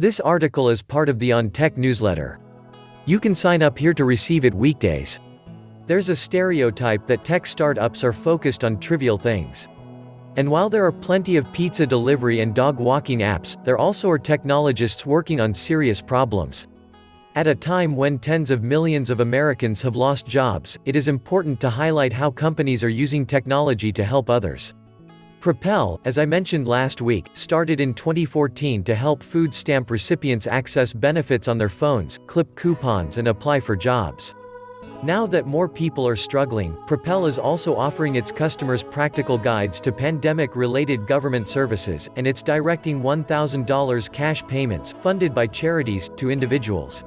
This article is part of the On Tech newsletter. You can sign up here to receive it weekdays. There's a stereotype that tech startups are focused on trivial things. And while there are plenty of pizza delivery and dog walking apps, there also are technologists working on serious problems. At a time when tens of millions of Americans have lost jobs, it is important to highlight how companies are using technology to help others. Propel, as I mentioned last week, started in 2014 to help food stamp recipients access benefits on their phones, clip coupons and apply for jobs. Now that more people are struggling, Propel is also offering its customers practical guides to pandemic-related government services, and it's directing $1,000 cash payments, funded by charities, to individuals.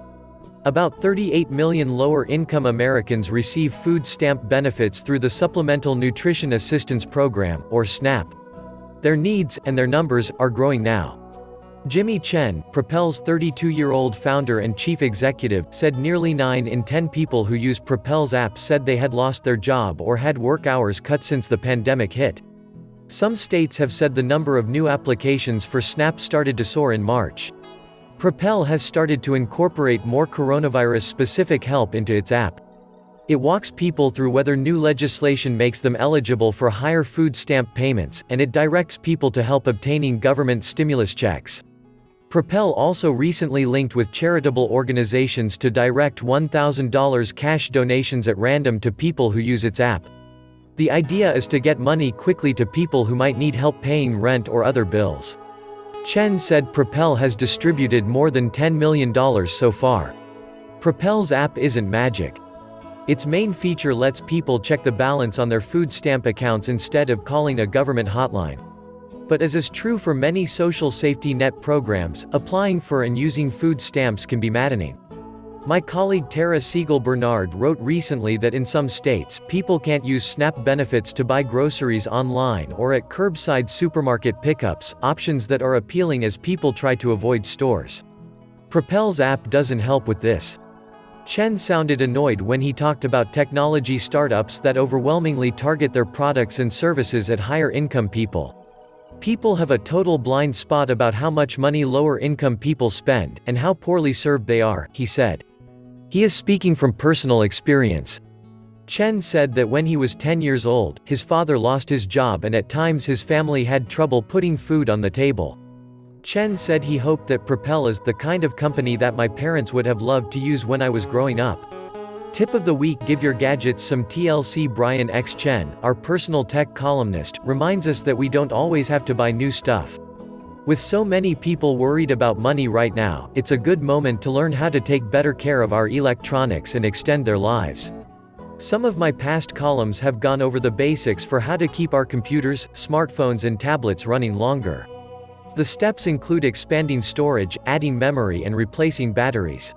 About 38 million lower-income Americans receive food stamp benefits through the Supplemental Nutrition Assistance Program, or SNAP. Their needs, and their numbers, are growing now. Jimmy Chen, Propel's 32-year-old founder and chief executive, said nearly 9 in 10 people who use Propel's app said they had lost their job or had work hours cut since the pandemic hit. Some states have said the number of new applications for SNAP started to soar in March. Propel has started to incorporate more coronavirus-specific help into its app. It walks people through whether new legislation makes them eligible for higher food stamp payments, and it directs people to help obtaining government stimulus checks. Propel also recently linked with charitable organizations to direct $1,000 cash donations at random to people who use its app. The idea is to get money quickly to people who might need help paying rent or other bills. Chen said Propel has distributed more than $10 million so far. Propel's app isn't magic. Its main feature lets people check the balance on their food stamp accounts instead of calling a government hotline. But as is true for many social safety net programs, applying for and using food stamps can be maddening. My colleague Tara Siegel-Bernard wrote recently that in some states, people can't use SNAP benefits to buy groceries online or at curbside supermarket pickups, options that are appealing as people try to avoid stores. Propel's app doesn't help with this. Chen sounded annoyed when he talked about technology startups that overwhelmingly target their products and services at higher-income people. People have a total blind spot about how much money lower-income people spend, and how poorly served they are, he said. He is speaking from personal experience. Chen said that when he was 10 years old, his father lost his job and at times his family had trouble putting food on the table. Chen said he hoped that Propel is the kind of company that my parents would have loved to use when I was growing up. Tip of the week: give your gadgets some TLC. Brian X. Chen, our personal tech columnist, reminds us that we don't always have to buy new stuff. With so many people worried about money right now, it's a good moment to learn how to take better care of our electronics and extend their lives. Some of my past columns have gone over the basics for how to keep our computers, smartphones and tablets running longer. The steps include expanding storage, adding memory and replacing batteries.